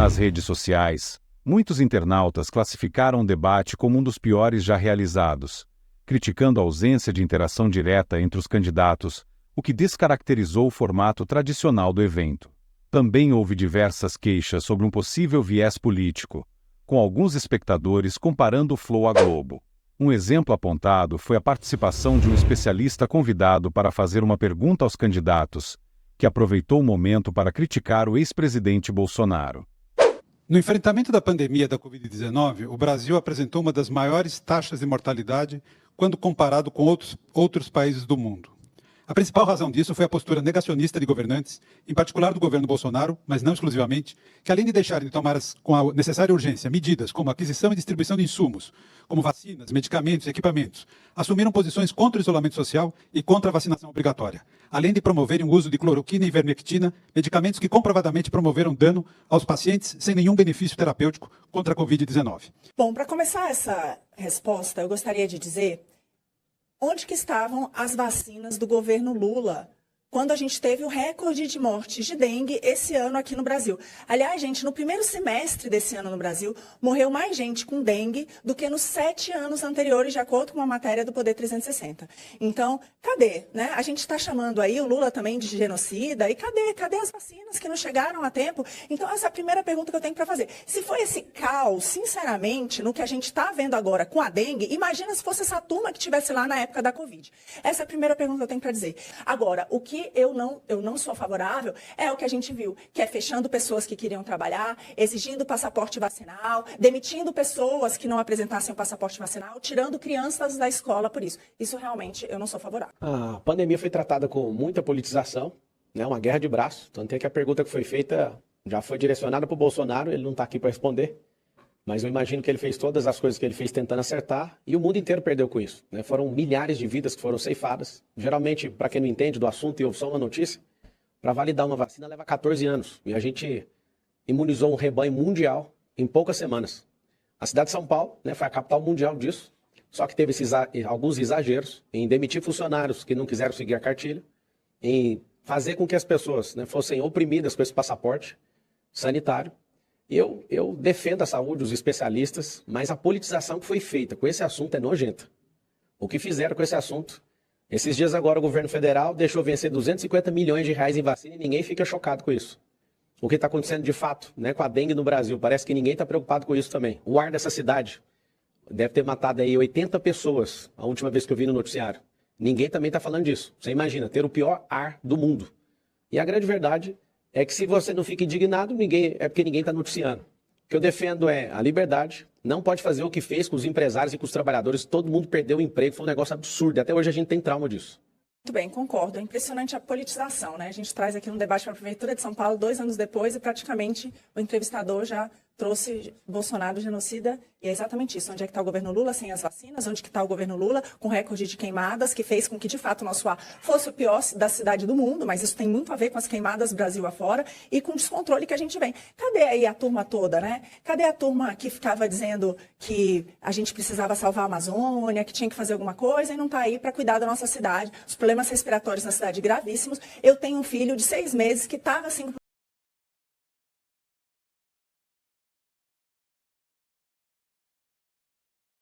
Nas redes sociais, muitos internautas classificaram o debate como um dos piores já realizados, criticando a ausência de interação direta entre os candidatos, o que descaracterizou o formato tradicional do evento. Também houve diversas queixas sobre um possível viés político, com alguns espectadores comparando o Flow à Globo. Um exemplo apontado foi a participação de um especialista convidado para fazer uma pergunta aos candidatos, que aproveitou o momento para criticar o ex-presidente Bolsonaro. No enfrentamento da pandemia da Covid-19, o Brasil apresentou uma das maiores taxas de mortalidade quando comparado com outros países do mundo. A principal razão disso foi a postura negacionista de governantes, em particular do governo Bolsonaro, mas não exclusivamente, que além de deixarem de tomar com a necessária urgência medidas como aquisição e distribuição de insumos, como vacinas, medicamentos e equipamentos, assumiram posições contra o isolamento social e contra a vacinação obrigatória, além de promoverem o uso de cloroquina e ivermectina, medicamentos que comprovadamente promoveram dano aos pacientes sem nenhum benefício terapêutico contra a Covid-19. Bom, para começar essa resposta, eu gostaria de dizer onde que estavam as vacinas do governo Lula quando a gente teve o recorde de mortes de dengue esse ano aqui no Brasil. Aliás, gente, no primeiro semestre desse ano no Brasil, morreu mais gente com dengue do que nos 7 anos anteriores, de acordo com uma matéria do Poder 360. Então, cadê? Né? A gente está chamando aí o Lula também de genocida, e cadê as vacinas que não chegaram a tempo? Então, essa é a primeira pergunta que eu tenho para fazer. Se foi esse caos, sinceramente, no que a gente está vendo agora com a dengue, imagina se fosse essa turma que estivesse lá na época da Covid. Essa é a primeira pergunta que eu tenho para dizer. Agora, o que eu não sou favorável é o que a gente viu, que é fechando pessoas que queriam trabalhar, exigindo passaporte vacinal, demitindo pessoas que não apresentassem o passaporte vacinal, tirando crianças da escola por isso. Isso realmente eu não sou favorável. A pandemia foi tratada com muita politização, né, uma guerra de braços. Tanto é que a pergunta que foi feita já foi direcionada para o Bolsonaro, ele não está aqui para responder. Mas eu imagino que ele fez todas as coisas que ele fez tentando acertar e o mundo inteiro perdeu com isso, né? Foram milhares de vidas que foram ceifadas. Geralmente, para quem não entende do assunto e ouve só uma notícia, para validar uma vacina leva 14 anos. E a gente imunizou um rebanho mundial em poucas semanas. A cidade de São Paulo, né, foi a capital mundial disso, só que teve alguns exageros em demitir funcionários que não quiseram seguir a cartilha, em fazer com que as pessoas, né, fossem oprimidas com esse passaporte sanitário. Eu defendo a saúde, os especialistas, mas a politização que foi feita com esse assunto é nojenta. O que fizeram com esse assunto? Esses dias agora o governo federal deixou vencer 250 milhões de reais em vacina e ninguém fica chocado com isso. O que está acontecendo de fato, né, com a dengue no Brasil, parece que ninguém está preocupado com isso também. O ar dessa cidade deve ter matado aí 80 pessoas, a última vez que eu vi no noticiário. Ninguém também está falando disso. Você imagina, ter o pior ar do mundo. E a grande verdade é que se você não fica indignado, é porque ninguém está noticiando. O que eu defendo é a liberdade, não pode fazer o que fez com os empresários e com os trabalhadores, todo mundo perdeu o emprego, foi um negócio absurdo, até hoje a gente tem trauma disso. Muito bem, concordo. É impressionante a politização, né? A gente traz aqui um debate para a Prefeitura de São Paulo 2 anos depois e praticamente o entrevistador já trouxe Bolsonaro genocida, e é exatamente isso. Onde é que está o governo Lula sem as vacinas? Onde que está o governo Lula com recorde de queimadas, que fez com que, de fato, o nosso ar fosse o pior da cidade do mundo, mas isso tem muito a ver com as queimadas Brasil afora e com o descontrole que a gente vem. Cadê aí a turma toda, né? Cadê a turma que ficava dizendo que a gente precisava salvar a Amazônia, que tinha que fazer alguma coisa e não está aí para cuidar da nossa cidade? Os problemas respiratórios na cidade gravíssimos. Eu tenho um filho de 6 meses que estava assim